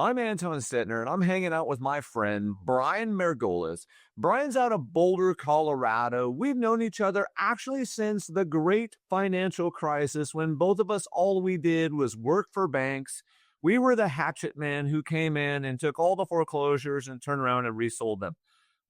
I'm Anton Stetner, and I'm hanging out with my friend Brian Margolis. Brian's out of Boulder, Colorado. We've known each other actually since the great financial crisis when both of us, all we did was work for banks. We were the hatchet man who came in and took all the foreclosures and turned around and resold them.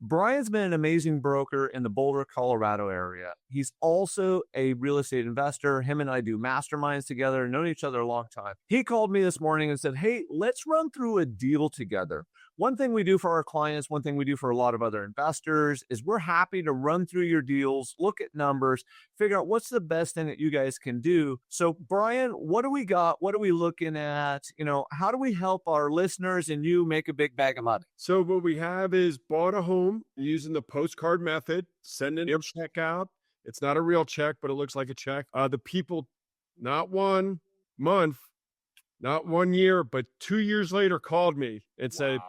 Brian's been an amazing broker in the Boulder, Colorado area. He's also a real estate investor. Him and I do masterminds together, known each other a long time. He called me this morning and said, "Hey, let's run through a deal together." One thing we do for our clients, one thing we do for a lot of other investors is we're happy to run through your deals, look at numbers, figure out what's the best thing that you guys can do. So, Brian, what do we got? What are we looking at? How do we help our listeners and you make a big bag of money? So what we have is bought a home using the postcard method, sending a check out. It's not a real check, but it looks like a check. The people, not 1 month, not 1 year, but 2 years later called me and said,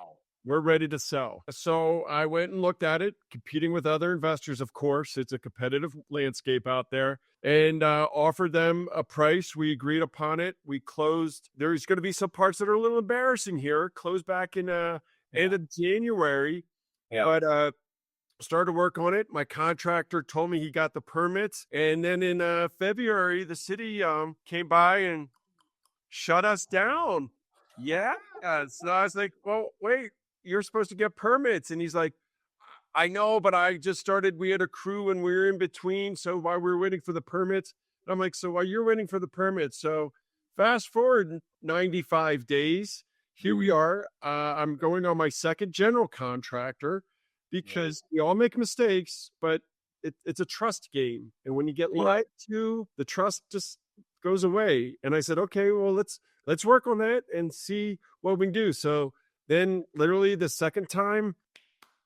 we're ready to sell. So I went and looked at it, competing with other investors, of course. It's a competitive landscape out there, and offered them a price. We agreed upon it. We closed. There's going to be some parts that are a little embarrassing here. Closed back in end of January, but started work on it. My contractor told me he got the permits, and then in February, the city came by and shut us down. Yeah. So I was like, well, wait, you're supposed to get permits. And he's like, I know, but I just started. We had a crew and we were in between. So while we were waiting for the permits, I'm like, so while you're waiting for the permits, so fast forward 95 days, here we are. I'm going on my second general contractor because we all make mistakes, but it's a trust game. And when you get lied to, the trust just goes away. And I said, okay, well, let's work on that and see what we can do. So then literally the second time,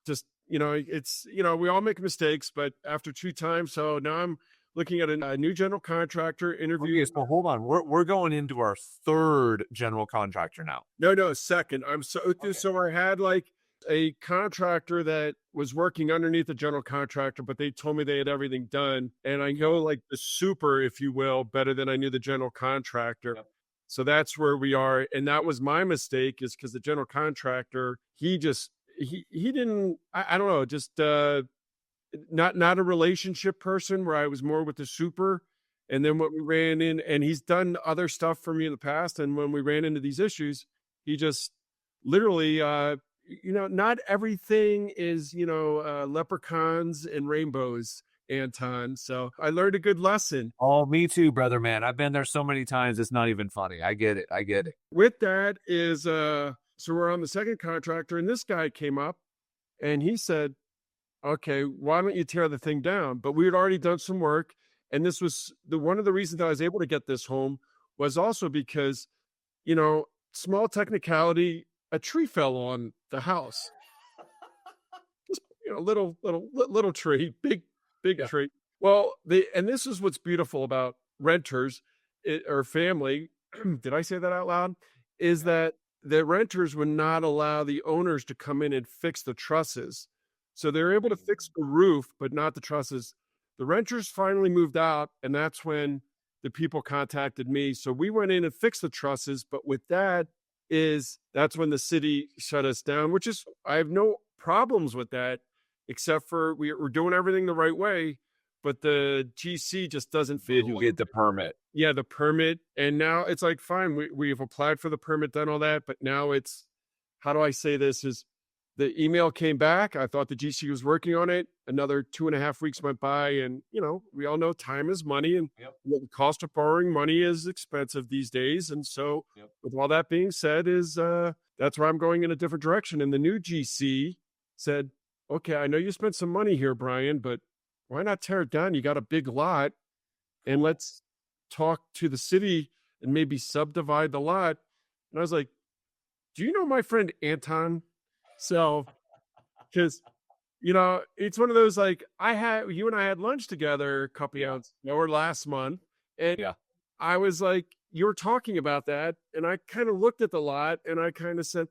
just, it's, we all make mistakes, but after 2 times. So now I'm looking at a new general contractor interview. Okay, so hold on. We're going into our third general contractor now. No, second. So I had like a contractor that was working underneath the general contractor, but they told me they had everything done. And I know like the super, if you will, better than I knew the general contractor. Yep. So that's where we are. And that was my mistake, is because the general contractor, he didn't, I don't know, just not a relationship person, where I was more with the super. And then when we ran in, and he's done other stuff for me in the past, and when we ran into these issues, he just literally, not everything is, leprechauns and rainbows, Anton. So I learned a good lesson. Oh, me too, brother, man. I've been there so many times. It's not even funny. I get it. With that is, so we're on the second contractor, and this guy came up and he said, okay, why don't you tear the thing down? But we had already done some work. And this was one of the reasons I was able to get this home was also because, small technicality, a tree fell on the house. Just, little tree, big tree. Well, and this is what's beautiful about renters or family. Did I say that out loud? Is that the renters would not allow the owners to come in and fix the trusses. So they're able to fix the roof, but not the trusses. The renters finally moved out, and that's when the people contacted me. So we went in and fixed the trusses, but with that's when the city shut us down, which is, I have no problems with that, except for we're doing everything the right way, but the GC just doesn't fit. You get the permit. Yeah, the permit. And now it's like, fine, we've applied for the permit, done all that, but now it's, how do I say this, is the email came back. I thought the GC was working on it. Another 2.5 weeks went by, and we all know time is money, and the cost of borrowing money is expensive these days. And so with all that being said, is that's where I'm going in a different direction. And the new GC said, okay, I know you spent some money here, Brian, but why not tear it down? You got a big lot, and let's talk to the city and maybe subdivide the lot. And I was like, do you know my friend Anton? So, because, it's one of those, like, you and I had lunch together a couple of months, or last month. And I was like, you were talking about that. And I kind of looked at the lot and I kind of said,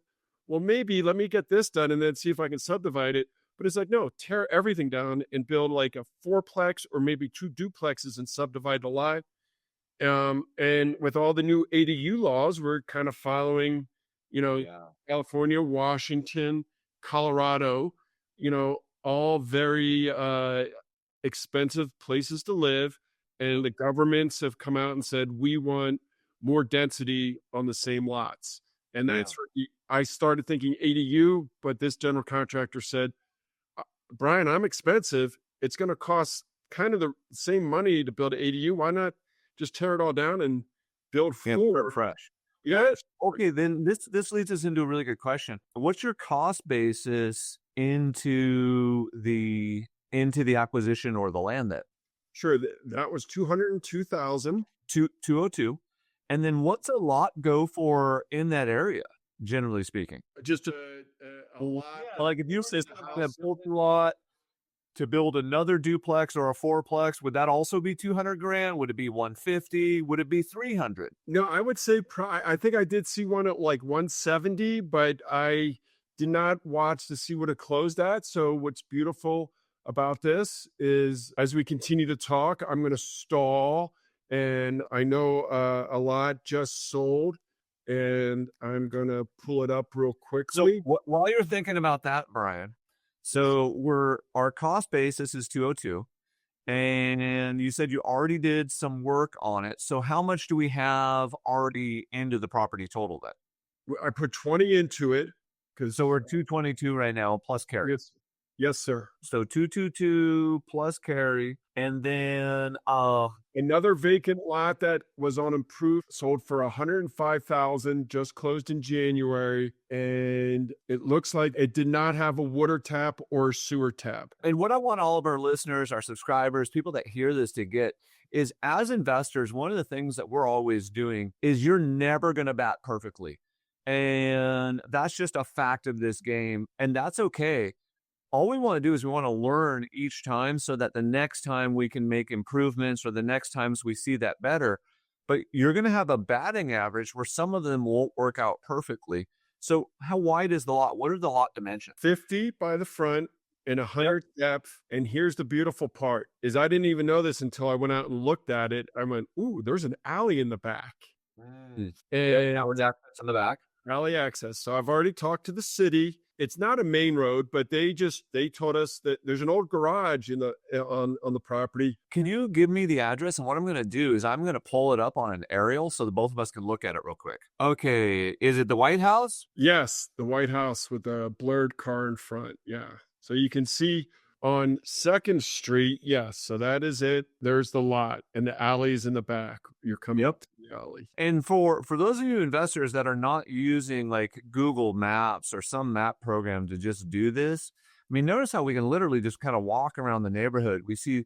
well, maybe let me get this done and then see if I can subdivide it. But it's like, no, tear everything down and build like a four-plex or maybe 2 duplexes and subdivide the lot. And with all the new ADU laws, we're kind of following California, Washington, Colorado, all very expensive places to live. And the governments have come out and said, we want more density on the same lots. And that's where I started thinking ADU, but this general contractor said, Brian, I'm expensive. It's going to cost kind of the same money to build an ADU. Why not just tear it all down and build four? Fresh. Yes. Okay, then this leads us into a really good question. What's your cost basis into the acquisition or the land that Sure. That was 202,000. 202? And then what's a lot go for in that area, generally speaking? Just a lot. Like if you said a lot to build another duplex or a four-plex, would that also be 200 grand? Would it be 150? Would it be 300? No, I would say I think I did see one at like 170, but I did not watch to see what it closed at. So what's beautiful about this is as we continue to talk, I'm going to stall, and I know a lot just sold, and I'm going to pull it up real quickly. So while you're thinking about that, Brian, so our cost basis is 202, and you said you already did some work on it. So how much do we have already into the property total then? I put 20 into it. So we're 222 right now plus carry. Yes, sir. So 222 plus carry, and then another vacant lot that was on improved sold for 105,000, just closed in January, and it looks like it did not have a water tap or sewer tap. And what I want all of our listeners, our subscribers, people that hear this to get is, as investors, one of the things that we're always doing is you're never going to bat perfectly. And that's just a fact of this game, and that's okay. All we want to do is we want to learn each time so that the next time we can make improvements, or the next times we see that better. But you're going to have a batting average where some of them won't work out perfectly. So how wide is the lot? What are the lot dimensions? 50 by the front and 100 depth. And here's the beautiful part is I didn't even know this until I went out and looked at it. I went, ooh, there's an alley in the back. And where's access in the back? Alley access. So I've already talked to the city. It's not a main road, but they told us that there's an old garage on the property. Can you give me the address? And what I'm going to do is I'm going to pull it up on an aerial so that both of us can look at it real quick. Okay. Is it the White House? Yes. The White House with the blurred car in front. Yeah. So you can see on 2nd Street. Yes. So that is it. There's the lot, and the alley's in the back. You're coming up to the alley. And for those of you investors that are not using like Google Maps or some map program to just do this, I mean, notice how we can literally just kind of walk around the neighborhood. We see,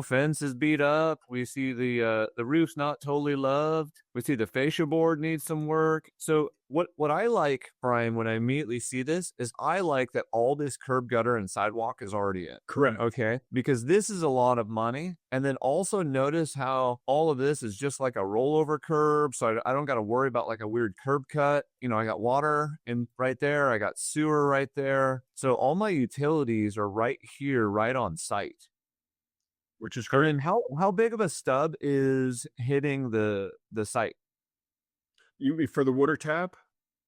fences beat up. We see the roof's not totally loved. We see the fascia board needs some work. So what I like, Brian, when I immediately see this is I like that all this curb, gutter, and sidewalk is already in. Correct. Okay. Because this is a lot of money. And then also notice how all of this is just like a rollover curb. So I don't got to worry about like a weird curb cut. I got water right there. I got sewer right there. So all my utilities are right here, right on site. Which is great. And how big of a stub is hitting the site? You mean for the water tap?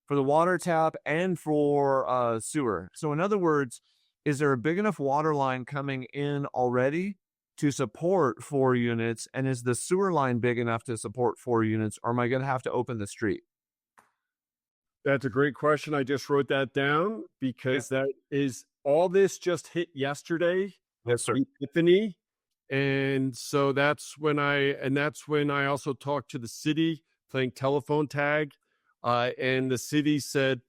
For the water tap and for sewer. So in other words, is there a big enough water line coming in already to support 4 units? And is the sewer line big enough to support 4 units? Or am I going to have to open the street? That's a great question. I just wrote that down because that is all this just hit yesterday. Yes, sir. Epiphany. And so that's when I also talked to the city, playing telephone tag. And the city said,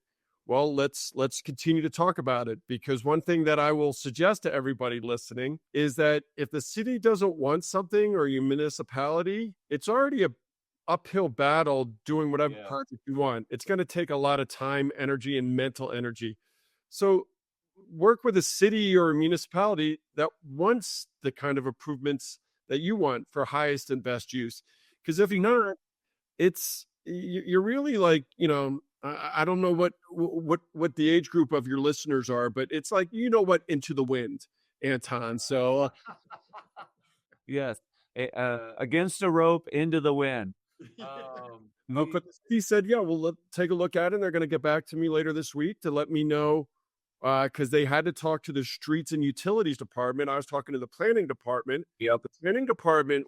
well, let's continue to talk about it, because one thing that I will suggest to everybody listening is that if the city doesn't want something, or your municipality, it's already a uphill battle doing whatever project you want. It's going to take a lot of time, energy, and mental energy. So work with a city or a municipality that wants the kind of improvements that you want for highest and best use. Because if you're not, you're really like, I don't know what the age group of your listeners are, but it's like, what, Into the Wind, Anton. So against a rope, into the wind. But he said, yeah, well, take a look at it. And they're going to get back to me later this week to let me know because they had to talk to the streets and utilities department. I was talking to the planning department. Yep. The planning department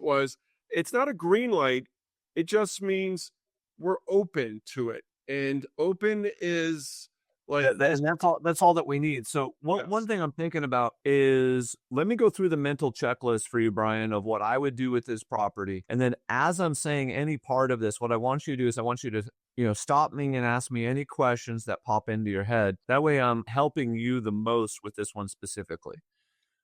it's not a green light. It just means we're open to it. And open is like, And that's all that we need. So one thing I'm thinking about is, let me go through the mental checklist for you, Brian, of what I would do with this property. And then as I'm saying any part of this, what I want you to do is I want you to stop me and ask me any questions that pop into your head. That way I'm helping you the most with this one specifically.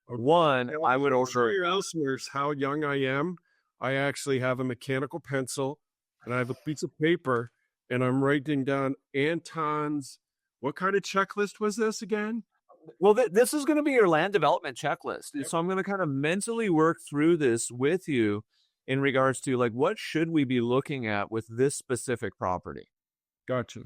One, I would show order your listeners how young I am. I actually have a mechanical pencil and I have a piece of paper and I'm writing down Anton's. What kind of checklist was this again? Well, this is going to be your land development checklist. Yep. So I'm going to kind of mentally work through this with you in regards to like, what should we be looking at with this specific property? Gotcha.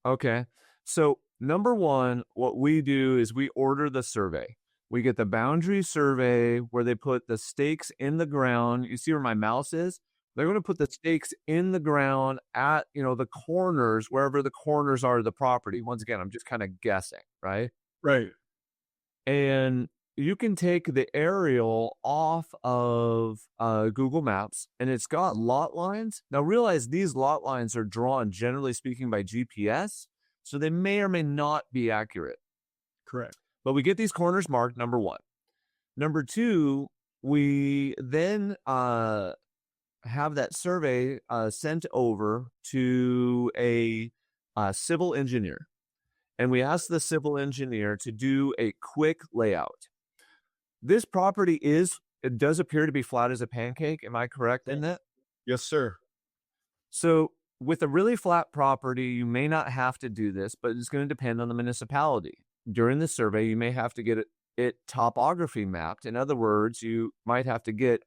Okay. So number one, what we do is we order the survey. We get the boundary survey where they put the stakes in the ground. You see where my mouse is? They're going to put the stakes in the ground at, the corners, wherever the corners are of the property. Once again, I'm just kind of guessing, right? Right. And you can take the aerial off of Google Maps, and it's got lot lines. Now, realize these lot lines are drawn, generally speaking, by GPS, so they may or may not be accurate. Correct. But we get these corners marked, number one. Number two, we then have that survey sent over to a civil engineer. And we ask the civil engineer to do a quick layout. This property it does appear to be flat as a pancake. Am I correct in that? Yes, sir. So with a really flat property, you may not have to do this, but it's going to depend on the municipality. During the survey, you may have to get it topography mapped. In other words, you might have to get,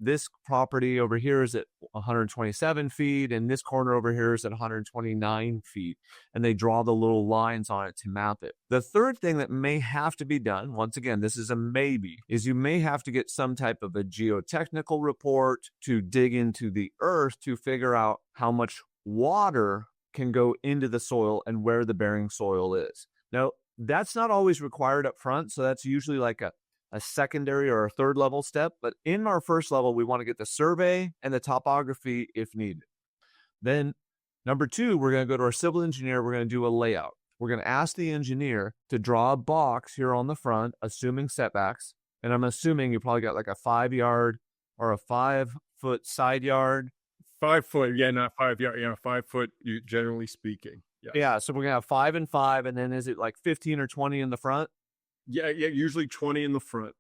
this property over here is at 127 feet, and this corner over here is at 129 feet. And they draw the little lines on it to map it. The third thing that may have to be done, once again, this is a maybe, is you may have to get some type of a geotechnical report to dig into the earth to figure out how much water can go into the soil and where the bearing soil is. Now, that's not always required up front, so that's usually like a secondary or a third level step. But in our first level, we want to get the survey and the topography if needed. Then number two, we're going to go to our civil engineer. We're going to do a layout. We're going to ask the engineer to draw a box here on the front, assuming setbacks. And I'm assuming you probably got like a 5 yard or a 5 foot side yard. 5 foot. Yeah, not 5 yard. Yeah, 5 foot, generally speaking. Yes. Yeah, so we're going to have 5 and 5, and then is it like 15 or 20 in the front? Yeah, usually 20 in the front.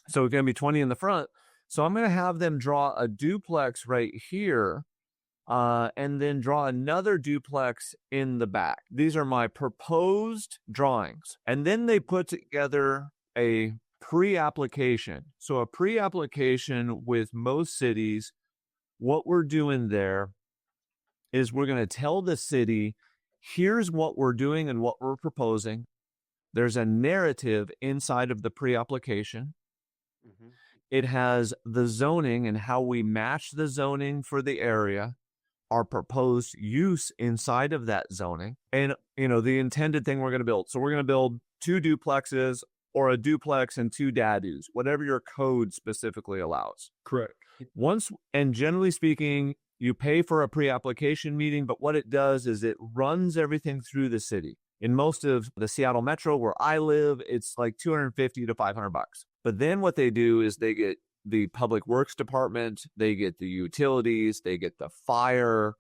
So it's going to be 20 in the front. So I'm going to have them draw a duplex right here, and then draw another duplex in the back. These are my proposed drawings. And then they put together a pre-application. So a pre-application with most cities, what we're doing there is we're going to tell the city, here's what we're doing and what we're proposing. There's a narrative inside of the pre-application. Mm-hmm. It has the zoning and how we match the zoning for the area, our proposed use inside of that zoning, and the intended thing we're going to build. So we're going to build 2 duplexes or a duplex and 2 dadus, whatever your code specifically allows. Correct. And generally speaking, you pay for a pre-application meeting, but what it does is it runs everything through the city. In most of the Seattle Metro where I live, it's like $250 to $500. But then what they do is they get the public works department, they get the utilities, they get the fire,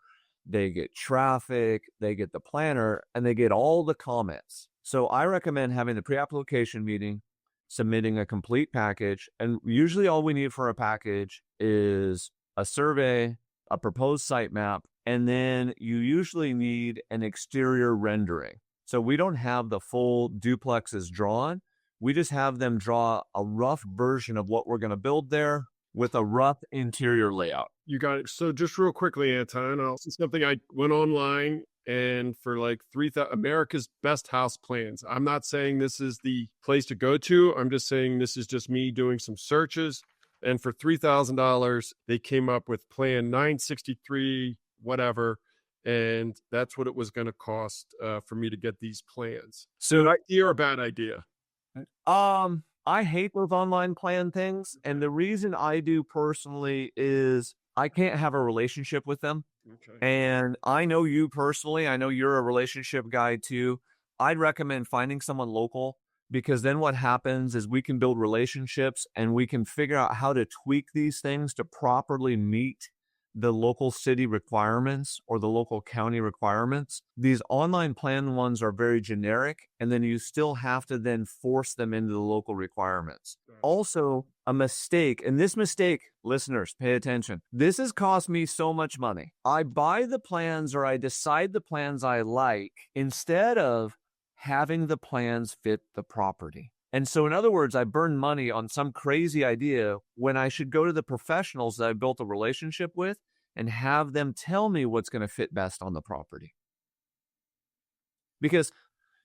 they get traffic, they get the planner, and they get all the comments. So I recommend having the pre-application meeting, submitting a complete package. And usually all we need for a package is a survey, a proposed site map, and then you usually need an exterior rendering. So we don't have the full duplexes drawn. We just have them draw a rough version of what we're going to build there with a rough interior layout. You got it. So just real quickly, Anton, something I went online and for like 3,000 America's Best House Plans. I'm not saying this is the place to go to. I'm just saying this is just me doing some searches. And for $3,000, they came up with plan 963 whatever. And that's what it was going to cost for me to get these plans. So Good idea or a bad idea? I hate those online plan things, and the reason I do personally is I can't have a relationship with them. Okay. And I know you personally. I know you're a relationship guy too. I'd recommend finding someone local, because then what happens is we can build relationships and we can figure out how to tweak these things to properly meet the local city requirements or the local county requirements. These online plan ones are very generic, and then you still have to then force them into the local requirements. Also, a mistake, and this mistake, listeners, pay attention. This has cost me so much money. I buy the plans, or I decide the plans I like, instead of having the plans fit the property. And so, in other words, I burn money on some crazy idea when I should go to the professionals that I built a relationship with and have them tell me what's going to fit best on the property. Because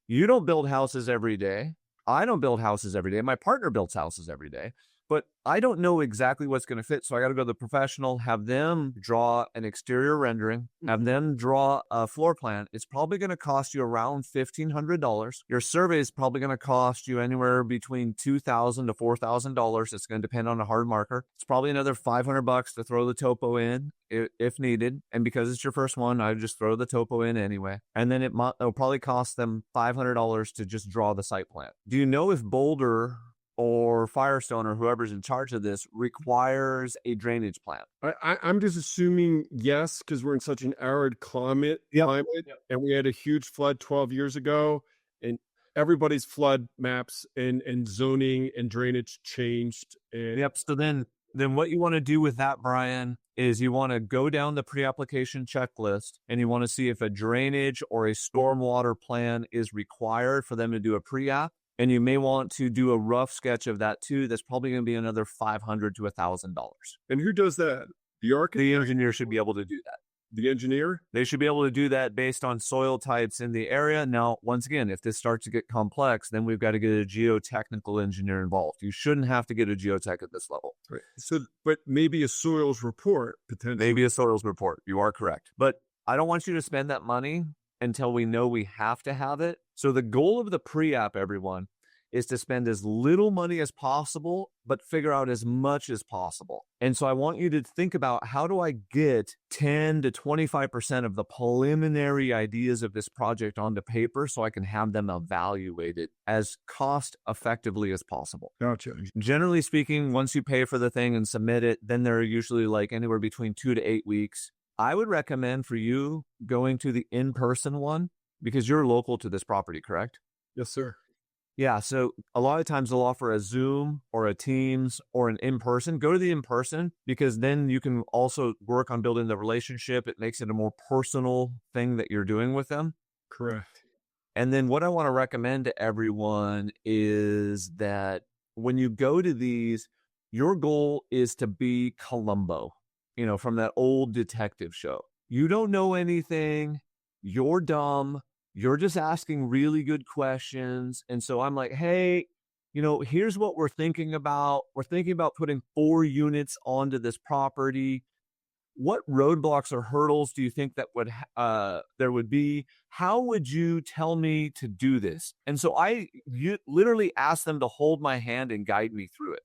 you don't build houses every day. I don't build houses every day. My partner builds houses every day. But I don't know exactly what's going to fit. So I got to go to the professional, have them draw an exterior rendering, have them draw a floor plan. It's probably going to cost you around $1,500. Your survey is probably going to cost you anywhere between $2,000 to $4,000. It's going to depend on a hard marker. It's probably another $500 to throw the topo in if needed. And because it's your first one, I just throw the topo in anyway. And then it'll probably cost them $500 to just draw the site plan. Do you know if Boulder or Firestone or whoever's in charge of this requires a drainage plan? I'm just assuming yes, because we're in such an arid climate, and we had a huge flood 12 years ago, and everybody's flood maps and zoning and drainage changed. And So then what you want to do with that, Brian, is you want to go down the pre-application checklist and you want to see if a drainage or a stormwater plan is required for them to do a pre-app. And you may want to do a rough sketch of that too. That's probably going to be another $500 to $1,000. And who does that? The architect? The engineer should be able to do that. The engineer? They should be able to do that based on soil types in the area. Now, once again, if this starts to get complex, then we've got to get a geotechnical engineer involved. You shouldn't have to get a geotech at this level. Right. So, but maybe a soils report potentially. Maybe a soils report. You are correct. But I don't want you to spend that money until we know we have to have it. So the goal of the pre-app, everyone, is to spend as little money as possible, but figure out as much as possible. And so I want you to think about, how do I get 10 to 25% of the preliminary ideas of this project onto paper so I can have them evaluated as cost effectively as possible. Gotcha. Generally speaking, once you pay for the thing and submit it, then they're usually like anywhere between 2 to 8 weeks. I would recommend for you going to the in-person one, because you're local to this property, correct? Yes, sir. Yeah, so a lot of times they'll offer a Zoom or a Teams or an in-person. Go to the in-person, because then you can also work on building the relationship. It makes it a more personal thing that you're doing with them. Correct. And then what I want to recommend to everyone is that when you go to these, your goal is to be Columbo, from that old detective show. You don't know anything. You're dumb. You're just asking really good questions. And so I'm like, hey, here's what we're thinking about. We're thinking about putting 4 units onto this property. What roadblocks or hurdles do you think that there would be? How would you tell me to do this? And so you literally ask them to hold my hand and guide me through it.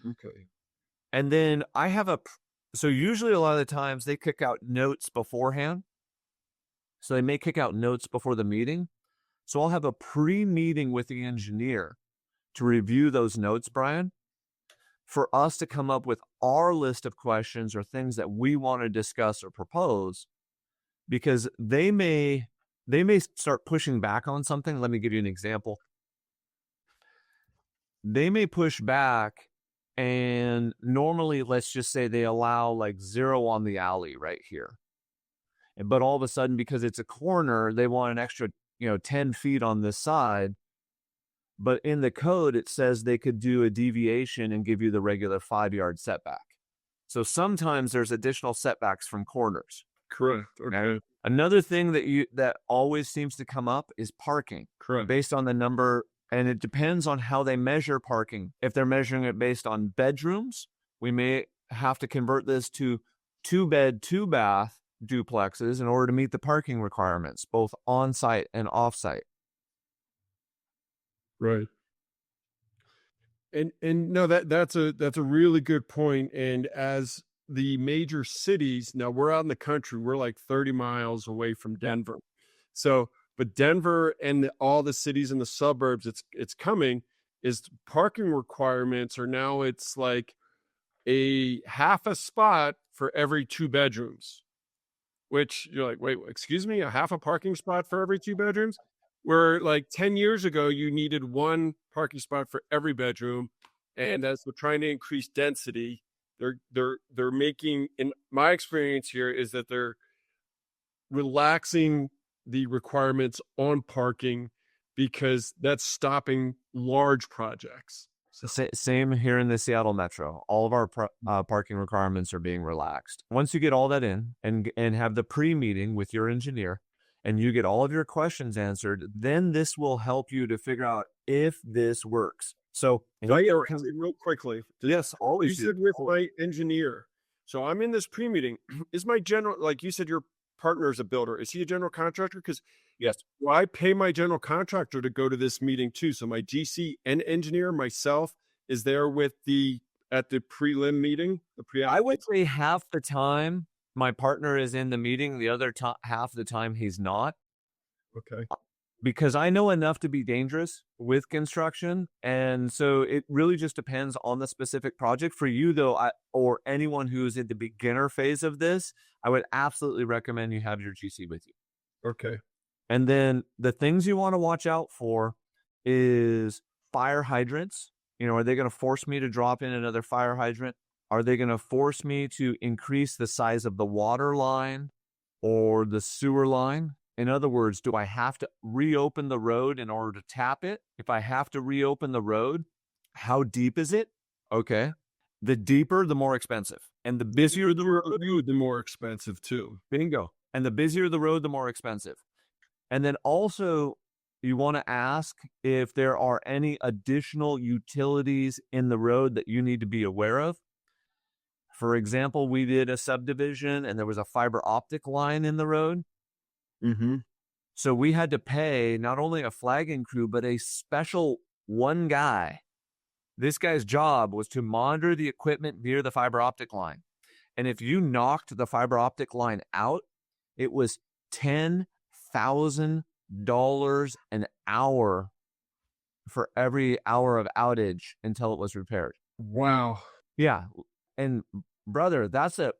Okay. And then so usually a lot of the times they kick out notes beforehand. So they may kick out notes before the meeting. So I'll have a pre-meeting with the engineer to review those notes, Brian, for us to come up with our list of questions or things that we want to discuss or propose, because they may start pushing back on something. Let me give you an example. They may push back, and normally, let's just say they allow like 0 on the alley right here. But all of a sudden, because it's a corner, they want an extra, 10 feet on this side. But in the code, it says they could do a deviation and give you the regular 5-yard setback. So sometimes there's additional setbacks from corners. Correct. Okay. Another thing that always seems to come up is parking. Correct. Based on the number, and it depends on how they measure parking. If they're measuring it based on bedrooms, we may have to convert this to 2-bed, 2-bath, duplexes in order to meet the parking requirements, both on-site and off-site. Right. And no, that's a really good point. And as the major cities, now we're out in the country, we're like 30 miles away from Denver. So, but Denver and all the cities in the suburbs, it's coming, is parking requirements are now, it's like a half a spot for every 2 bedrooms, which you're like, wait, excuse me, a half a parking spot for every 2 bedrooms? Where like 10 years ago, you needed 1 parking spot for every bedroom. And as we're trying to increase density, they're making, in my experience here, is that they're relaxing the requirements on parking because that's stopping large projects. Same here in the Seattle Metro. All of our parking requirements are being relaxed. Once you get all that in and have the pre-meeting with your engineer and you get all of your questions answered, then this will help you to figure out if this works. So, real quickly. Yes, always. You said with my engineer. So I'm in this pre-meeting. Is my general, like you said, your partner is a builder. Is he a general contractor? Because yes, well, I pay my general contractor to go to this meeting too. So my GC and engineer, myself, is there at the prelim meeting. I would say half the time my partner is in the meeting. The other half the time he's not. Okay. Because I know enough to be dangerous with construction. And so it really just depends on the specific project. For you, though, or anyone who's in the beginner phase of this, I would absolutely recommend you have your GC with you. Okay. And then the things you want to watch out for is fire hydrants. Are they going to force me to drop in another fire hydrant? Are they going to force me to increase the size of the water line or the sewer line? In other words, do I have to reopen the road in order to tap it? If I have to reopen the road, how deep is it? Okay. The deeper, the more expensive. And the busier the road, the more expensive too. Bingo. And the busier the road, the more expensive. And then also, you want to ask if there are any additional utilities in the road that you need to be aware of. For example, we did a subdivision and there was a fiber optic line in the road. Mm-hmm. So we had to pay not only a flagging crew, but a special one guy. This guy's job was to monitor the equipment near the fiber optic line. And if you knocked the fiber optic line out, it was $10,000 an hour for every hour of outage until it was repaired. Wow. Yeah. And brother, that's a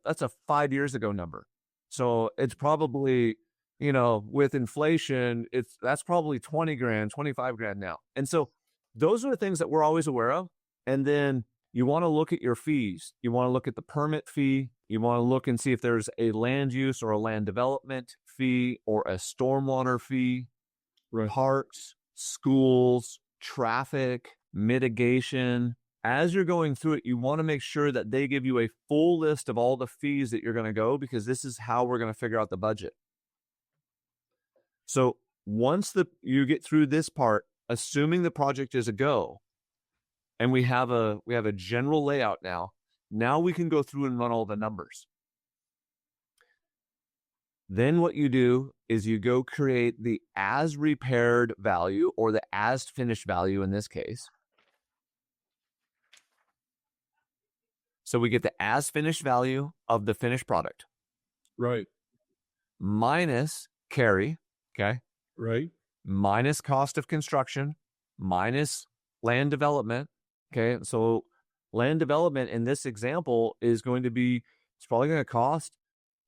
5 years ago number. So it's probably, with inflation, that's probably 20 grand, 25 grand now. And so those are the things that we're always aware of. And then you want to look at your fees. You want to look at the permit fee. You want to look and see if there's a land use or a land development fee or a stormwater fee, right. Parks, schools, traffic, mitigation. As you're going through it, you want to make sure that they give you a full list of all the fees that you're going to go, because this is how we're going to figure out the budget. So once you get through this part, assuming the project is a go, and we have a general layout now we can go through and run all the numbers. Then what you do is you go create the as repaired value, or the as finished value in this case. So we get the as finished value of the finished product. Right. Minus carry. Okay. Right. Minus cost of construction, minus land development. Okay. So land development in this example is going to be, it's probably going to cost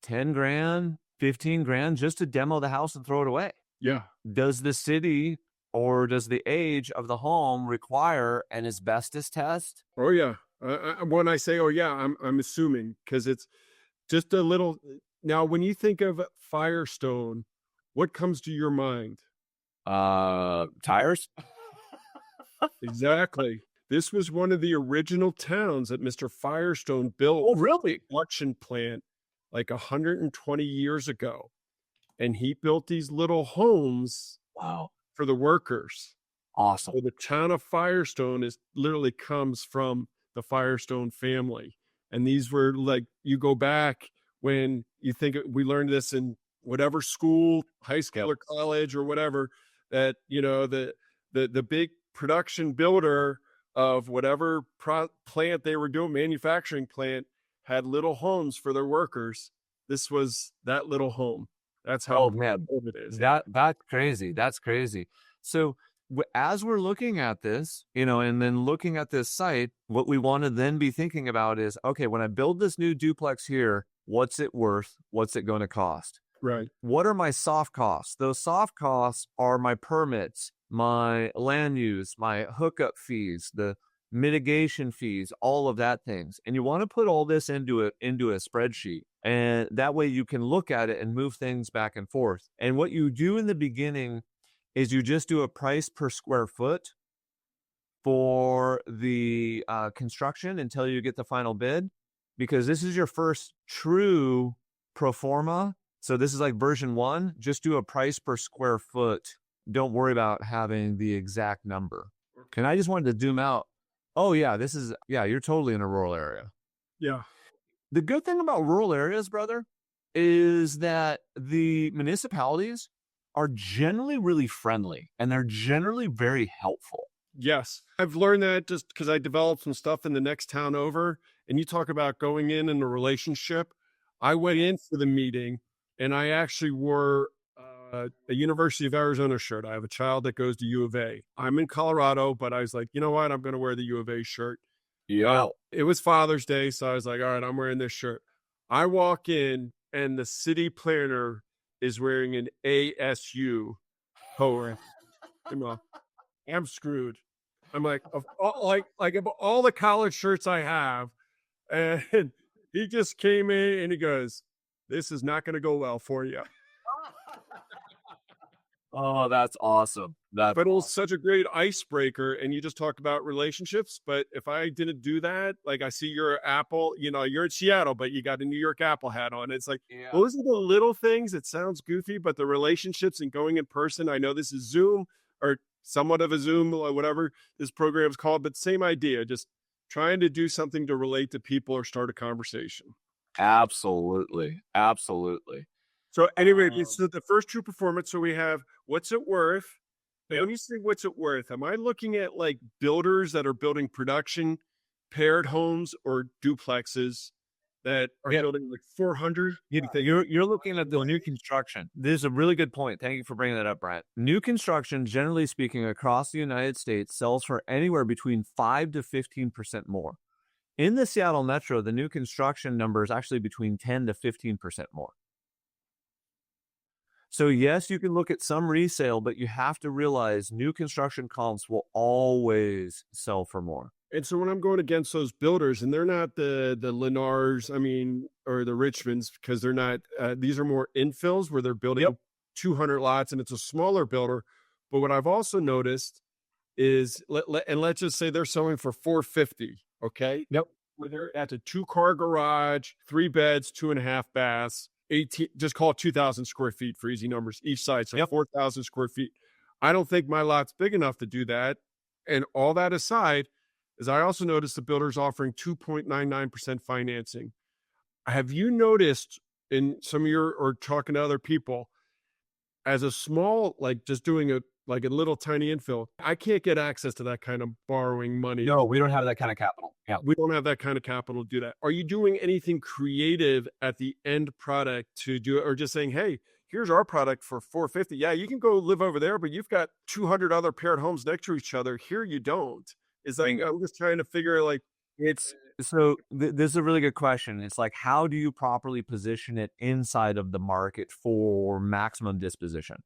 10 grand, 15 grand just to demo the house and throw it away. Yeah. Does the city or does the age of the home require an asbestos test? Oh yeah. When I say, oh yeah, I'm assuming, because it's just a little. Now, when you think of Firestone, what comes to your mind? Tires. Exactly. This was one of the original towns that Mr. Firestone built. Oh, really? Production plant like 120 years ago. And he built these little homes. Wow. For the workers. Awesome. So the town of Firestone literally comes from the Firestone family. And these were like, you go back when you think we learned this in whatever school, high school or college or whatever, that, the big production builder of whatever plant they were doing, manufacturing plant, had little homes for their workers. This was that little home. That's how Oh man, old it is. that's crazy. That's crazy. So as we're looking at this, and then looking at this site, what we want to then be thinking about is, okay, when I build this new duplex here, what's it worth? What's it going to cost? Right. What are my soft costs? Those soft costs are my permits, my land use, my hookup fees, the mitigation fees, all of that things. And you want to put all this into a spreadsheet. And that way you can look at it and move things back and forth. And what you do in the beginning is you just do a price per square foot for the construction until you get the final bid, because this is your first true pro forma. So this is like version 1. Just do a price per square foot. Don't worry about having the exact number. And I just wanted to zoom out. Oh yeah, you're totally in a rural area. Yeah. The good thing about rural areas, brother, is that the municipalities are generally really friendly and they're generally very helpful. Yes. I've learned that just because I developed some stuff in the next town over, and you talk about going in a relationship. I went in for the meeting and I actually wore a University of Arizona shirt. I have a child that goes to U of A. I'm in Colorado, but I was like, you know what? I'm going to wear the U of A shirt. Yeah. It was Father's Day, so I was like, all right, I'm wearing this shirt. I walk in and the city planner is wearing an ASU coat. I'm screwed. I'm like, of all the college shirts I have, and he just came in and he goes, "This is not going to go well for you." Oh, that's awesome. But it was such a great icebreaker, and you just talk about relationships. But if I didn't do that, like I see you're Apple, you're in Seattle, but you got a New York Apple hat on. It's like, those are the little things. It sounds goofy, but the relationships and going in person. I know this is Zoom or somewhat of a Zoom or whatever this program's called, but same idea. Just trying to do something to relate to people or start a conversation. Absolutely. Absolutely. So anyway, it's the first true performance. So we have what's it worth? When you say what's it worth, am I looking at like builders that are building production paired homes or duplexes that are building like 400? You're looking at the new construction. This is a really good point. Thank you for bringing that up, Brent. New construction, generally speaking, across the United States sells for anywhere between 5 to 15% more. In the Seattle Metro, the new construction number is actually between 10 to 15% more. So yes, you can look at some resale, but you have to realize new construction comps will always sell for more. And so when I'm going against those builders, and they're not the Lennars, or the Richmonds, because they're not, these are more infills where they're building 200 lots and it's a smaller builder. But what I've also noticed is, let's just say they're selling for $450. Okay. Yep. Where they're at a 2-car garage, 3 beds, 2.5 baths. 18, just call it 2,000 square feet for easy numbers each side. So 4,000 square feet. I don't think my lot's big enough to do that. And all that aside, is I also noticed the builders offering 2.99% financing. Have you noticed in some of your, or talking to other people, as a small, like just doing a little tiny infill, I can't get access to that kind of borrowing money. No, we don't have that kind of capital. Yeah. We don't have that kind of capital to do that. Are you doing anything creative at the end product to do it, or just saying, hey, here's our product for $450? Yeah, you can go live over there, but you've got 200 other paired homes next to each other. Here you don't. Is like, I'm just trying to figure this is a really good question. It's like, how do you properly position it inside of the market for maximum disposition?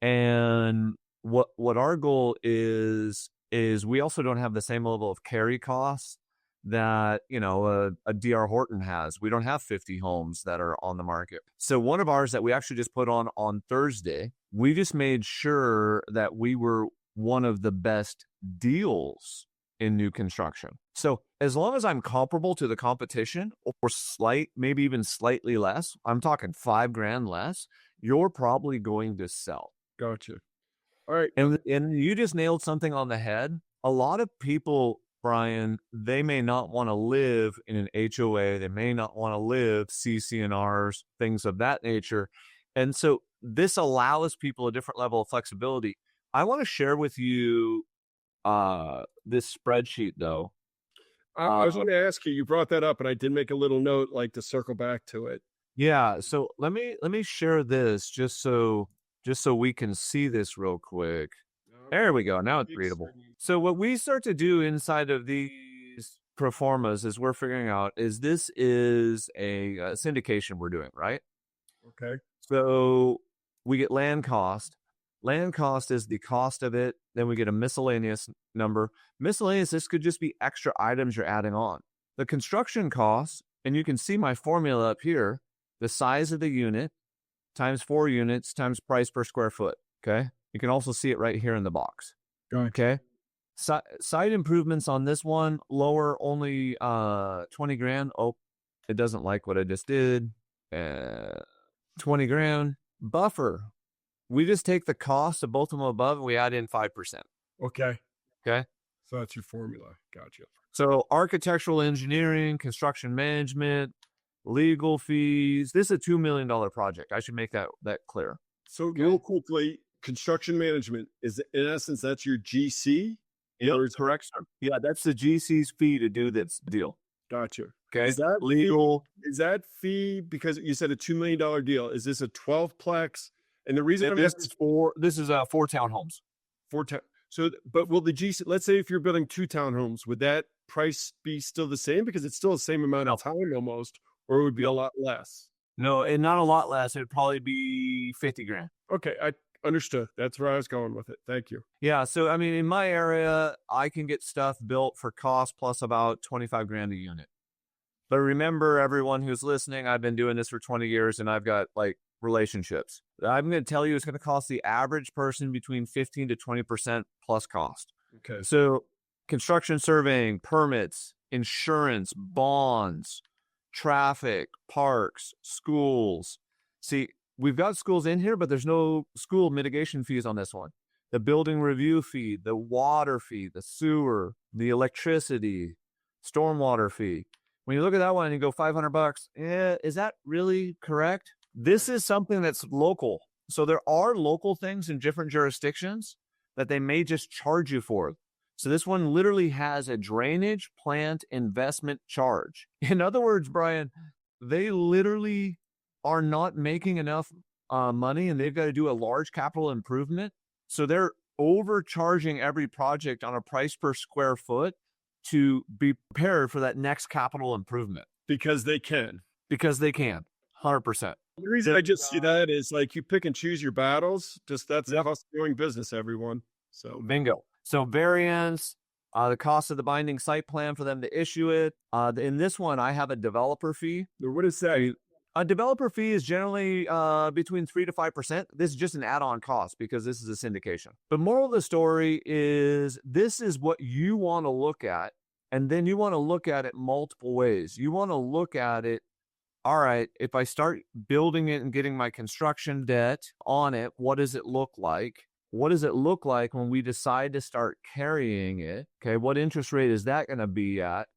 And what our goal is we also don't have the same level of carry costs that, a DR Horton has. We don't have 50 homes that are on the market. So one of ours that we actually just put on Thursday, we just made sure that we were one of the best deals in new construction. So as long as I'm comparable to the competition or maybe even slightly less, I'm talking $5,000 less, you're probably going to sell. Gotcha. All right. And you just nailed something on the head. A lot of people Brian, they may not want to live in an HOA. They may not want to live CC&Rs, things of that nature. And so this allows people a different level of flexibility. I want to share with you this spreadsheet, though. I was going to ask you, you brought that up, and I did make a little note, like, to circle back to it. Yeah, so let me share this just so we can see this real quick. There we go. Now it's readable. So what we start to do inside of these pro formas is we're figuring out is this is a syndication we're doing, right? Okay. So we get land cost. Land cost is the cost of it. Then we get a miscellaneous number. Miscellaneous, this could just be extra items you're adding on. The construction costs, and you can see my formula up here, the size of the unit times 4 units times price per square foot. Okay. You can also see it right here in the box. Okay. Site improvements on this one, lower only 20 grand. Oh, it doesn't like what I just did. 20 grand. Buffer. We just take the cost of both of them above and we add in 5%. Okay. Okay. So that's your formula. Gotcha. So architectural engineering, construction management, legal fees. This is a $2 million project. I should make that clear. So real quickly, construction management is, in essence, that's your GC? Yeah, correct, sir. Yeah, that's the GC's fee to do this deal. Gotcha. Okay. Is that legal? Is that fee, because you said a $2 million deal, is this a 12-plex? And the reason I'm asking, this is 4 townhomes. 4 town. So, but will the GC, let's say if you're building 2 townhomes, would that price be still the same? Because it's still the same amount of time almost, or it would be a lot less? No, and not a lot less. It'd probably be 50 grand. Okay, I understood. That's where I was going with it. Thank you. Yeah, so I mean, in my area, I can get stuff built for cost plus about 25 grand a unit. But remember, everyone who's listening, I've been doing this for 20 years and I've got like relationships. I'm going to tell you it's going to cost the average person between 15 to 20% plus cost. Okay. So construction surveying, permits, insurance, bonds, traffic, parks, schools. See, we've got schools in here, but there's no school mitigation fees on this one. The building review fee, the water fee, the sewer, the electricity, stormwater fee. When you look at that one and you go $500, is that really correct? This is something that's local. So there are local things in different jurisdictions that they may just charge you for. So this one literally has a drainage plant investment charge. In other words, Brian, they literally are not making enough money and they've got to do a large capital improvement. So they're overcharging every project on a price per square foot to be prepared for that next capital improvement. Because they can. 100%. The reason I just see that is like you pick and choose your battles. Just that's the cost of doing business, everyone. So bingo. So variance, the cost of the binding site plan for them to issue it. In this one, I have a developer fee. What is that? A developer fee is generally between 3 to 5%. This is just an add-on cost because this is a syndication. The moral of the story is this is what you want to look at. And then you want to look at it multiple ways. You want to look at it, all right, if I start building it and getting my construction debt on it, what does it look like? What does it look like when we decide to start carrying it? Okay, what interest rate is that going to be at?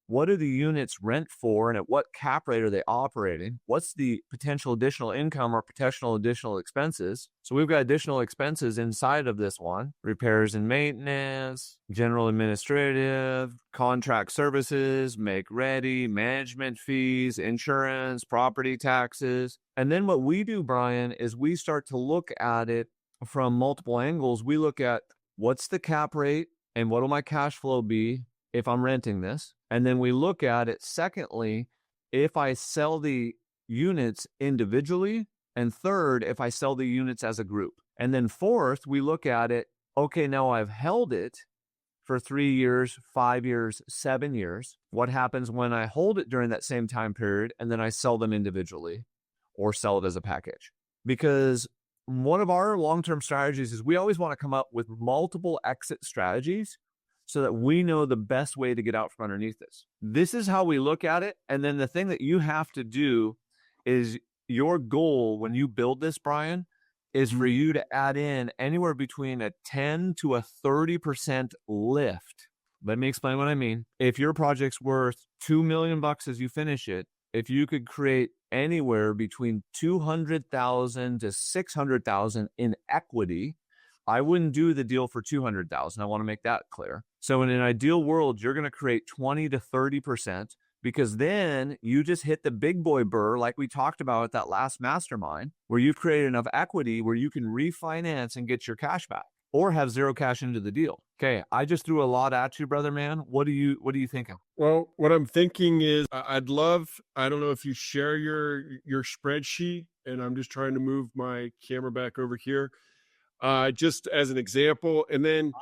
What are the units rent for and at what cap rate are they operating? What's the potential additional income or potential additional expenses? So we've got additional expenses inside of this one: repairs and maintenance, general administrative, contract services, make ready, management fees, insurance, property taxes. And then what we do, Brian, is we start to look at it from multiple angles. We look at what's the cap rate and what will my cash flow be if I'm renting this. And then we look at it, secondly, if I sell the units individually, and third, if I sell the units as a group. And then fourth, we look at it, okay, now I've held it for 3 years, 5 years, 7 years. What happens when I hold it during that same time period and then I sell them individually or sell it as a package? Because one of our long-term strategies is we always want to come up with multiple exit strategies so that we know the best way to get out from underneath this. This is how we look at it. And then the thing that you have to do is your goal when you build this, Brian, is for you to add in anywhere between a 10 to a 30% lift Let me explain what I mean. If your project's worth $2 million as you finish it, if you could create anywhere between 200,000 to 600,000 in equity, I wouldn't do the deal for 200,000. I want to make that clear. So in an ideal world, you're going to create 20 to 30%, because then you just hit the big boy burr like we talked about at that last mastermind, where you've created enough equity where you can refinance and get your cash back or have zero cash into the deal. Okay, I just threw a lot at you, brother man. What are you thinking? Well, what I'm thinking is I'd love, I don't know if you share your spreadsheet, and I'm just trying to move my camera back over here. Just as an example, and then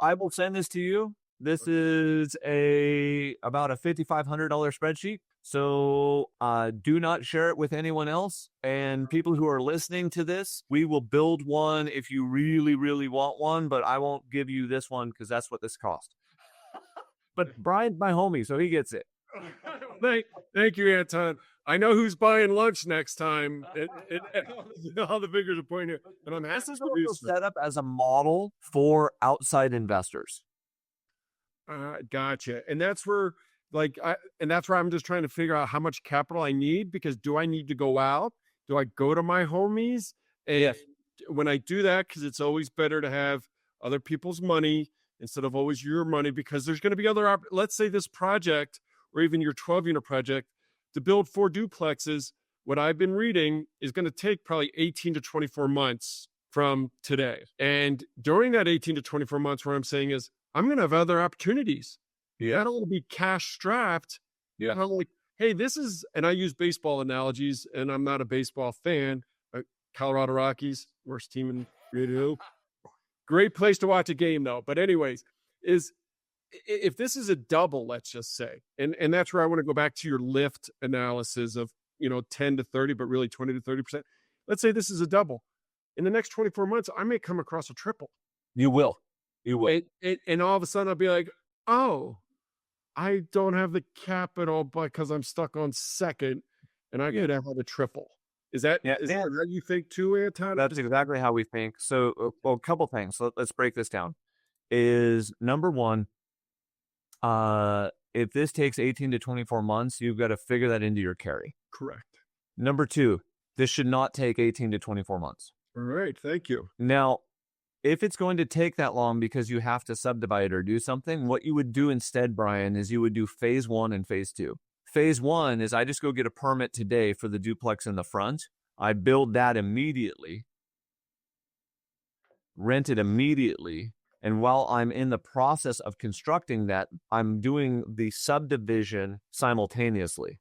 I will send this to you. This is about a $5,500 spreadsheet. So do not share it with anyone else. And people who are listening to this, we will build one if you really, really want one, but I won't give you this one because that's what this cost. But Brian's my homie, so he gets it. Thank you, Anton. I know who's buying lunch next time. All the fingers are pointing here. And I'm This is also set up as a model for outside investors. Gotcha. And that's where, that's where I'm just trying to figure out how much capital I need, because do I need to go out? Do I go to my homies? And Yes. when I do that, because it's always better to have other people's money instead of always your money, because there's going to be other, let's say this project, or even your 12-unit project, to build 4 duplexes, what I've been reading is going to take probably 18 to 24 months from today. And during that 18 to 24 months, what I'm saying is, I'm going to have other opportunities. Yeah. I don't want to be cash strapped. Yeah. I'm like, hey, this is, and I use baseball analogies, and I'm not a baseball fan. Colorado Rockies, worst team in radio. Great place to watch a game, though. But anyways, if this is a double, let's just say, and that's where I want to go back to your lift analysis of, 10 to 30, but really 20 to 30%. Let's say this is a double. In the next 24 months, I may come across a triple. You will. You will. And all of a sudden I'll be like, oh, I don't have the capital because I'm stuck on second, and I could have a triple. Is that how you think too, Anton? That's exactly how we think. So, a couple things. So let's break this down. Is number one, if this takes 18 to 24 months, you've got to figure that into your carry. Correct. Number two, this should not take 18 to 24 months. All right. Thank you. Now, if it's going to take that long because you have to subdivide or do something, what you would do instead, Brian, is you would do phase 1 and phase 2. Phase 1 is I just go get a permit today for the duplex in the front. I build that immediately, rent it immediately, and while I'm in the process of constructing that, I'm doing the subdivision simultaneously.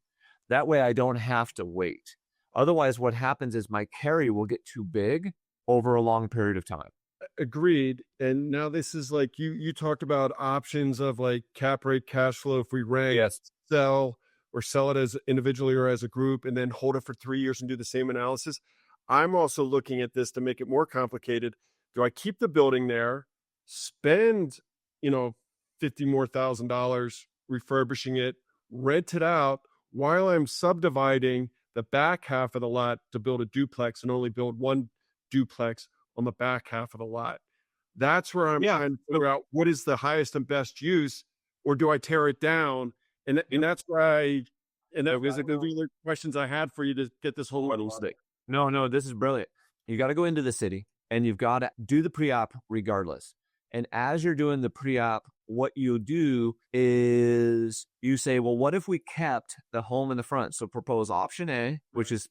That way I don't have to wait. Otherwise, what happens is my carry will get too big over a long period of time. Agreed. And now this is like you talked about options of like cap rate, cash flow, if we rank, Yes. sell it as individually or as a group, and then hold it for 3 years and do the same analysis. I'm also looking at this to make it more complicated. Do I keep the building there, spend, $50,000 refurbishing it, rent it out while I'm subdividing the back half of the lot to build a duplex and only build one duplex on the back half of the lot? That's where I'm trying to figure out what is the highest and best use, or do I tear it down? And that's where that was the other questions I had for you to get this whole thing. No, this is brilliant. You got to go into the city and you've got to do the pre-op regardless. And as you're doing the pre-op, what you do is you say, well, what if we kept the home in the front? So propose option A, which is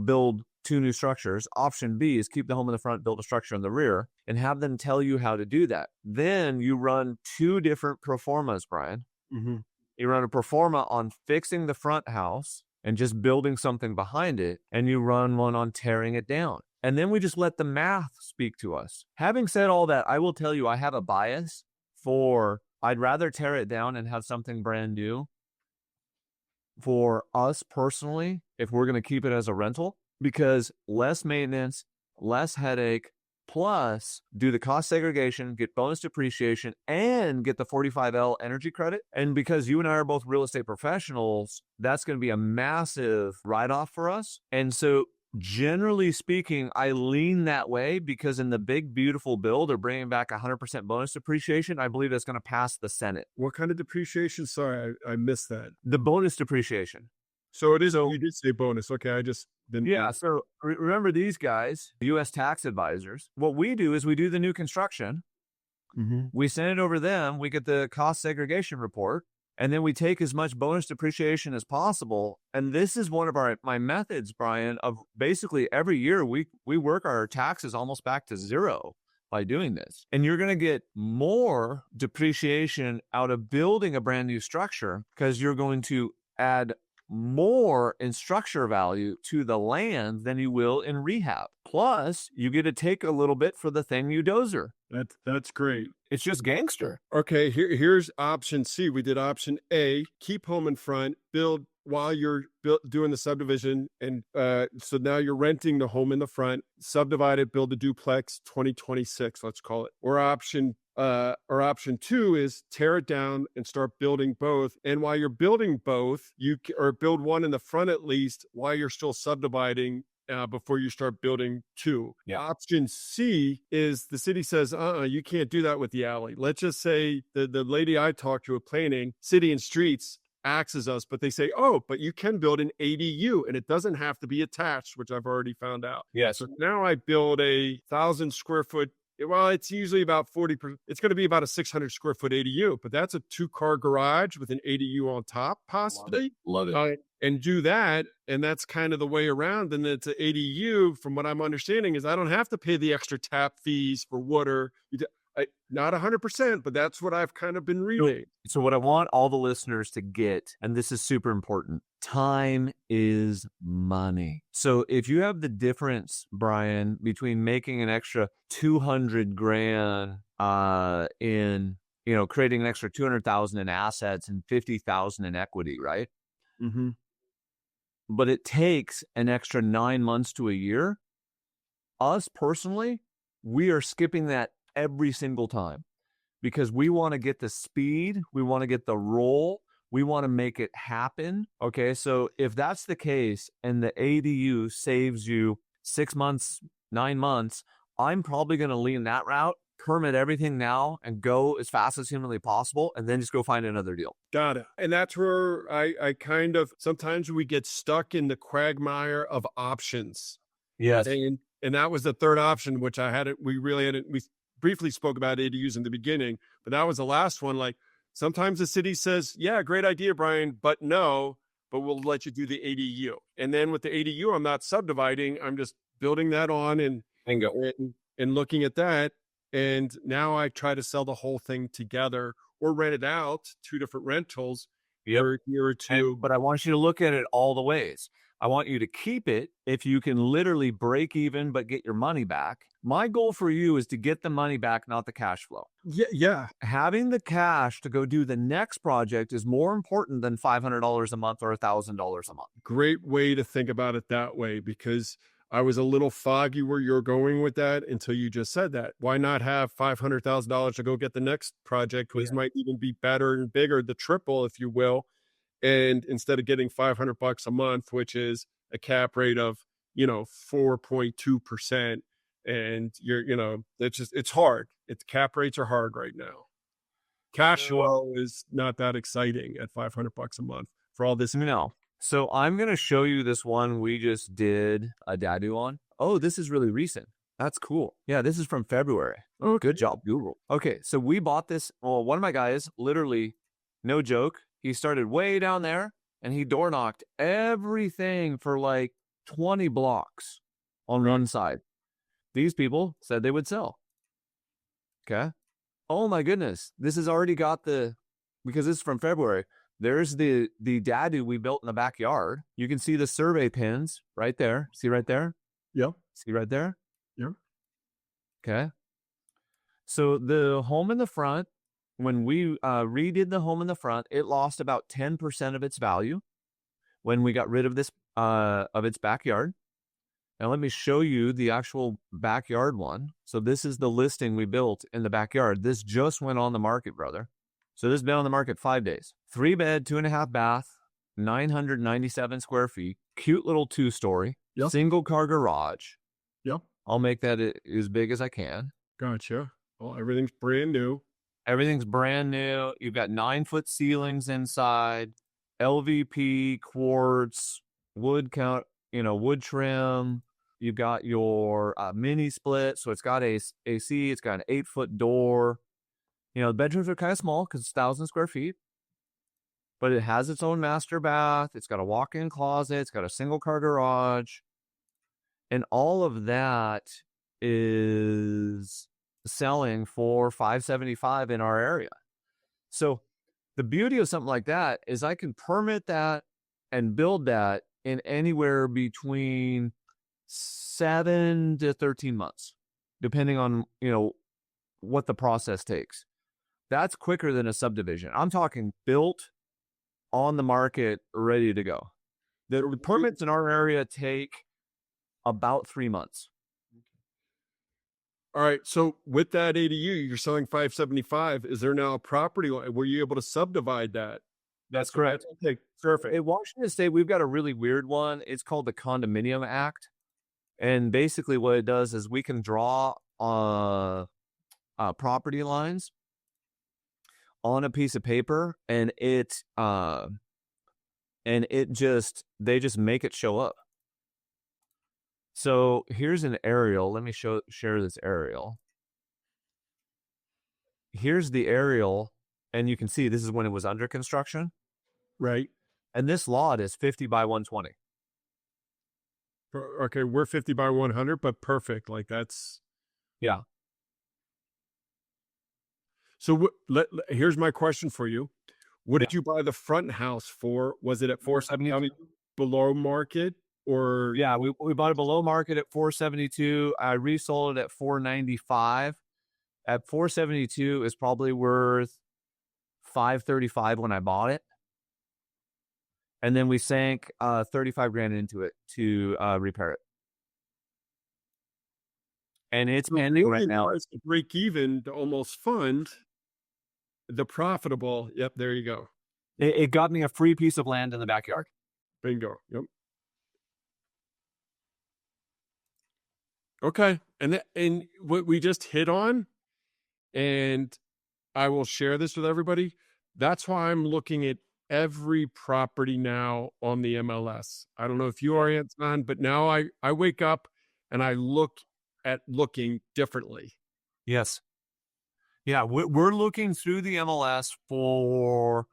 build 2 new structures. Option B is keep the home in the front, build a structure in the rear, and have them tell you how to do that. Then you run 2 different pro formas, Brian. Mm-hmm. You run a pro forma on fixing the front house and just building something behind it, and you run one on tearing it down. And then we just let the math speak to us. Having said all that, I will tell you I have a bias for I'd rather tear it down and have something brand new for us personally if we're going to keep it as a rental, because less maintenance, less headache, plus do the cost segregation, get bonus depreciation, and get the 45L energy credit. And because you and I are both real estate professionals, that's going to be a massive write-off for us. And so Generally speaking, I lean that way because in the big, beautiful bill, they're bringing back 100% bonus depreciation. I believe that's going to pass the Senate. What kind of depreciation? Sorry, I missed that. The bonus depreciation. So it is, you did say bonus. Okay, I just didn't. Yeah, so remember these guys, U.S. tax advisors. What we do is we do the new construction. We send it over to them. We get the cost segregation report. And then we take as much bonus depreciation as possible. And this is one of my methods, Brian, of basically every year we work our taxes almost back to zero by doing this. And you're going to get more depreciation out of building a brand new structure because you're going to add more in structure value to the land than you will in rehab. Plus, you get to take a little bit for the thing you dozer. That's great. It's just gangster. Okay, here's option C. We did option A, keep home in front, build while you're doing the subdivision. And so now you're renting the home in the front, subdivide it, build a duplex 2026, let's call it. Or option 2 is tear it down and start building both. And while you're building both, or build one in the front at least while you're still subdividing before you start building 2. Yeah. Option C is the city says, you can't do that with the alley. Let's just say the lady I talked to at planning, City and Streets axes us, but they say, but you can build an ADU and it doesn't have to be attached, which I've already found out. Yes. So now I build a 1,000 square foot. Well, it's usually about 40%. It's going to be about a 600 square foot ADU, but that's a 2-car garage with an ADU on top, possibly. Love it. And do that. And that's kind of the way around. And it's an ADU, from what I'm understanding, is I don't have to pay the extra tap fees for water. Not 100%, but that's what I've kind of been reading. So what I want all the listeners to get, and this is super important, time is money. So if you have the difference, Brian, between making an extra 200 grand in, creating an extra 200,000 in assets and 50,000 in equity, right? Mm-hmm. But it takes an extra 9 months to a year. Us personally, we are skipping that every single time because we want to get the speed, we want to get the roll, we want to make it happen. Okay, so if that's the case and the ADU saves you 6 months, 9 months, I'm probably going to lean that route, permit everything now and go as fast as humanly possible and then just go find another deal. Got it. And that's where I kind of, sometimes we get stuck in the quagmire of options. Yes. And that was the third option, which we briefly spoke about ADUs in the beginning, but that was the last one. Like sometimes the city says, yeah, great idea, Brian, but we'll let you do the ADU. And then with the ADU, I'm not subdividing. I'm just building that on and looking at that. And now I try to sell the whole thing together or rent it out, 2 different rentals for a year or 2. But I want you to look at it all the ways. I want you to keep it if you can literally break even, but get your money back. My goal for you is to get the money back, not the cash flow. Yeah. Having the cash to go do the next project is more important than $500 a month or $1,000 a month. Great way to think about it that way, because I was a little foggy where you're going with that until you just said that. Why not have $500,000 to go get the next project, which might even be better and bigger, the triple, if you will. And instead of getting $500 a month, which is a cap rate of, 4.2%, and it's hard. Cap rates are hard right now. Cash flow is not that exciting at $500 a month for all this. No. So I'm going to show you this one we just did a dadu on. Oh, this is really recent. That's cool. Yeah, this is from February. Oh, good job, Google. Okay, so we bought this. Well, one of my guys, literally, no joke, he started way down there and he door knocked everything for like 20 blocks on one side. These people said they would sell. Okay. Oh my goodness. This has already got because this is from February. There's the dadu we built in the backyard. You can see the survey pins right there. See right there? Yep. See right there? Yep. Okay. So the home in the front, when we redid the home in the front, it lost about 10% of its value when we got rid of this of its backyard. Now let me show you the actual backyard one. So this is the listing we built in the backyard. This just went on the market, brother. So this has been on the market 5 days. 3-bed, 2.5 bath, 997 square feet. cute little 2-story, Yep. single car garage. Yep. I'll make that as big as I can. Gotcha. Well, everything's brand new. Everything's brand new. You've got 9-foot ceilings inside, LVP, quartz, wood count, wood trim. You've got your mini split, so it's got AC. It's got an 8-foot door. The bedrooms are kind of small because it's 1,000 square feet, but it has its own master bath. It's got a walk-in closet. It's got a single car garage, and all of that is selling for $575 in our area. So the beauty of something like that is I can permit that and build that in anywhere between 7 to 13 months, depending on, what the process takes. That's quicker than a subdivision. I'm talking built, on the market, ready to go. The permits in our area take about 3 months. All right. So with that ADU, you're selling 575. Is there now a property line? Were you able to subdivide that? That's correct. Okay. Perfect. In Washington State, we've got a really weird one. It's called the Condominium Act. And basically what it does is we can draw property lines on a piece of paper, and they just make it show up. So here's an aerial. Let me share this aerial. Here's the aerial, and you can see this is when it was under construction. Right. And this lot is 50 by 120. Okay, we're 50 by 100, but perfect. Like that's... Yeah. So here's my question for you. What did you buy the front house for? Was it at 470 below market? Or yeah, we bought it below market at 472. I resold it at 495. At 472 is probably worth 535 when I bought it. And then we sank 35 grand into it to repair it. And it's pending right now. To break even to almost fund the profitable. Yep, there you go. It got me a free piece of land in the backyard. Bingo. Yep. Okay. And what we just hit on, and I will share this with everybody. That's why I'm looking at every property now on the MLS. I don't know if you are, Anton, but now I wake up and I look at looking differently. Yes. Yeah, we're looking through the MLS for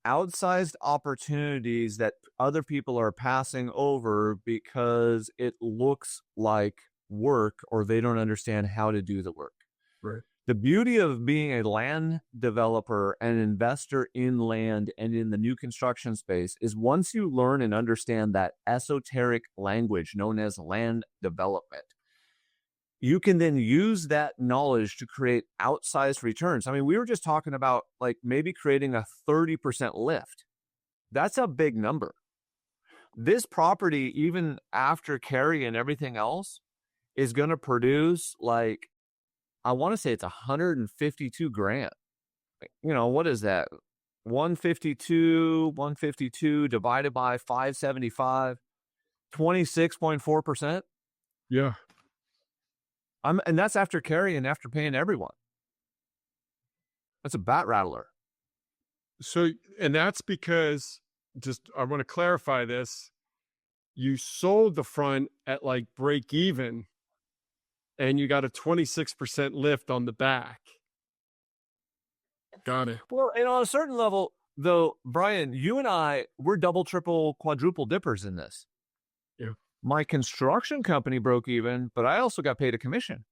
outsized opportunities that other people are passing over because it looks like work, or they don't understand how to do the work. Right. The beauty of being a land developer and investor in land and in the new construction space is once you learn and understand that esoteric language known as land development, you can then use that knowledge to create outsized returns. I mean, we were just talking about like maybe creating a 30% lift. That's a big number. This property, even after carry and everything else, is going to produce like, I want to say it's 152 grand. What is that? 152 divided by 575, 26.4%. Yeah. And that's after carry and after paying everyone. That's a bat rattler. So, and that's because, just I want to clarify this. You sold the front at like break even, and you got a 26% lift on the back. Got it. Well, and on a certain level, though, Brian, you and I, we're double, triple, quadruple dippers in this. Yeah. My construction company broke even, but I also got paid a commission.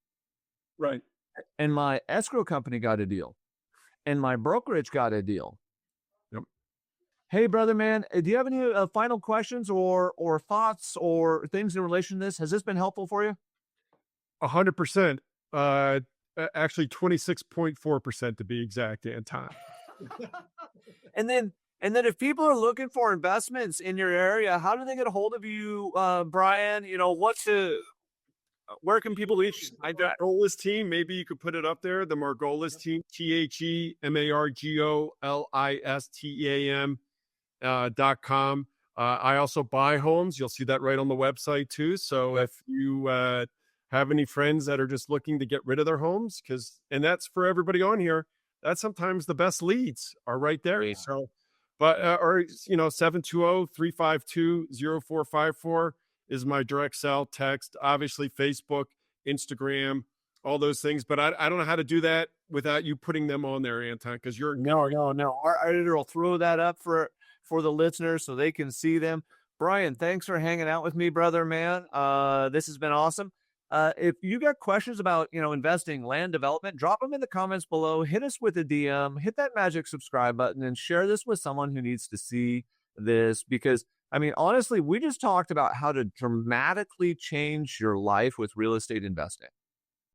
Right. And my escrow company got a deal. And my brokerage got a deal. Yep. Hey, brother, man, do you have any final questions or thoughts or things in relation to this? Has this been helpful for you? 100%. Actually 26.4% to be exact, Anton. And then if people are looking for investments in your area, how do they get a hold of you, Brian? Where can people reach? Margolis team, maybe you could put it up there. The Margolis team, TheMargolisTeam.com. I also buy homes. You'll see that right on the website too. So if you have any friends that are just looking to get rid of their homes, and that's for everybody on here, that's sometimes the best leads are right there. Yeah. So, but, or, 720-352-0454 is my direct cell text, obviously Facebook, Instagram, all those things. But I don't know how to do that without you putting them on there, Anton, because you're No. Our editor will throw that up for the listeners so they can see them. Brian, thanks for hanging out with me, brother, man. This has been awesome. If you got questions about, investing, land development, drop them in the comments below. Hit us with a DM, hit that magic subscribe button, and share this with someone who needs to see this. Because, I mean, honestly, we just talked about how to dramatically change your life with real estate investing.